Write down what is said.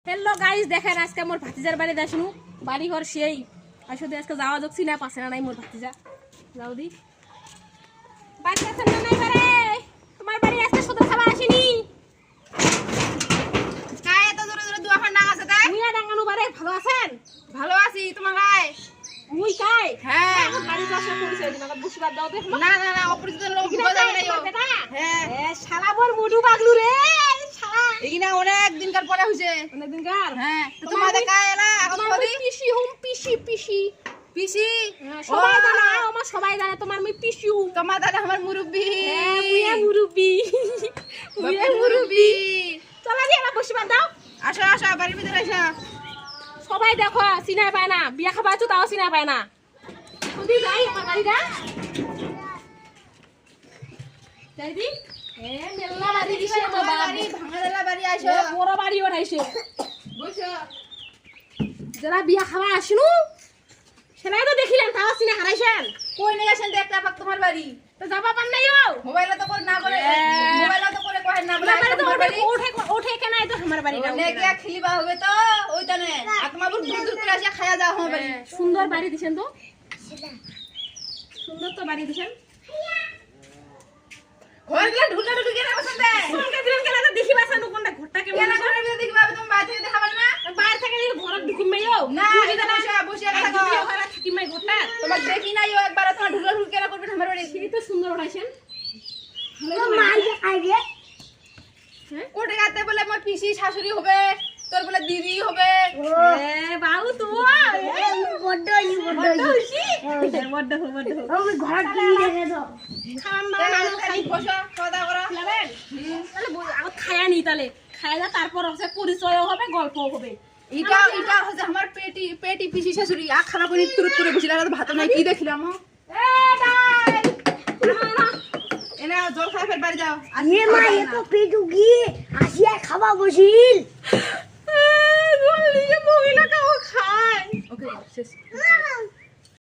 hello guys देखें आज के मोर भातीजार बाड़ी दासनु बाड़ी घर সেই আসলে আজকে যাওয়া যাচ্ছে না পাশে না নাই মোর ভাতিজা যাও দি বাড়ি আছে না নাই পারে তোমার বাড়ি আজকে শুধু খাবার আসেনি কাই এত দূরে দূরে দুয়াখান ডাং আছে তাই মিয়া ডাঙ্গানু বারে ভালো আছেন ভালো আছি তোমার গায় মুই কাই হ্যাঁ আমার বাড়ি যাওয়ার পরিচয় দিন আমার বসিবার দাও দে না না না অপরিচিত লোক বুঝা যাবে না ইও হ্যাঁ এ শালা মোর মুডু পাগলু রে শালা এগিনা অনেক দিনকার পরে হইছে অনেক দিন কার হ্যাঁ তো তোমাদের কাই এলা এখন আমার কদি পিসি হুম পিসি পিসি পিসি সবাই জানে আমার সবাই জানে তোমার মই পিসিউ তোমার দাদা আমার মুরব্বি হ্যাঁ মুয়া মুরুবি মুয়া মুরুবি চলা দি আমার বসিবার দাও আসো আসো বাড়ির ভিতরে আসো সবাই দেখো চিনা পায় না বিয়া খাবা আছো তাও চিনা পায় না যদি যাই আমার বাড়িটা যাই দি এ মেলা বাড়ি দিছে তো বাড়ি ভাঙালা বাড়ি আসো বড় বাড়ি ওঠাইছে বসো যারা বিয়া খাবা আসনু সেলাই তো দেখিলেন তাও চিনা হারাইছেন কই নিয়ে আসেন দেখতে পাক তোমার বাড়ি তো যাবা পান নাই ও মোবাইলে তো করে না বলে মোবাইলে তো করে কয় না বলে তোমার বাড়ি ওঠে ওঠে কেন তো আমার বাড়ি অনেক ইয়া খিলিবা হবে তো ওইটানে আত্মা বুর দূর দূর করে আসে খায়া যাও আমার বাড়ি সুন্দর বাড়ি দিছেন তো সুন্দর তো বাড়ি দিছেন ঘরগুলো ঢুলা ঢুলি কেন বসতে কোনটা দিলেন কেন তো দেখি বাসা কোনটা ঘরটা কেমন কেন ঘরে ভিতরে দেখবা তুমি বাইরে থেকে দেখাবে না বাইরে থেকে ঘরত ঢুকিম মাইও না এটা বসে বসে থাকো থাকি মাই ঘরটা তোমার দেখি নাই ও একবার তোমার ঢুলা ঢুলি কেন করবে আমার বাড়ি সেই তো সুন্দর উঠাইছেন কোটে গাতে বলে আমার পিসি শাশুড়ি হবে তোর বলে দিদি হবে এ বাবু তো বড় হইছি বড় আমি ঘর কি রেখে দাও খাই বসো খাওয়া দাওয়া করো খাবেন তাহলে আগত খায়া নি তাহলে খাইলা তারপর হচ্ছে পরিচয় হবে গল্পও হবে এটা এটা হচ্ছে আমার পেটি পেটি পিসি শাশুড়ি আ খানা করে তুরুত করে বসিলা আর ভাত নাই কি দেখলাম এ ডাই এনা জল খাই ফের বাড়ি যাও ये माँ ये तो पेटू की आसिया खावा बसिल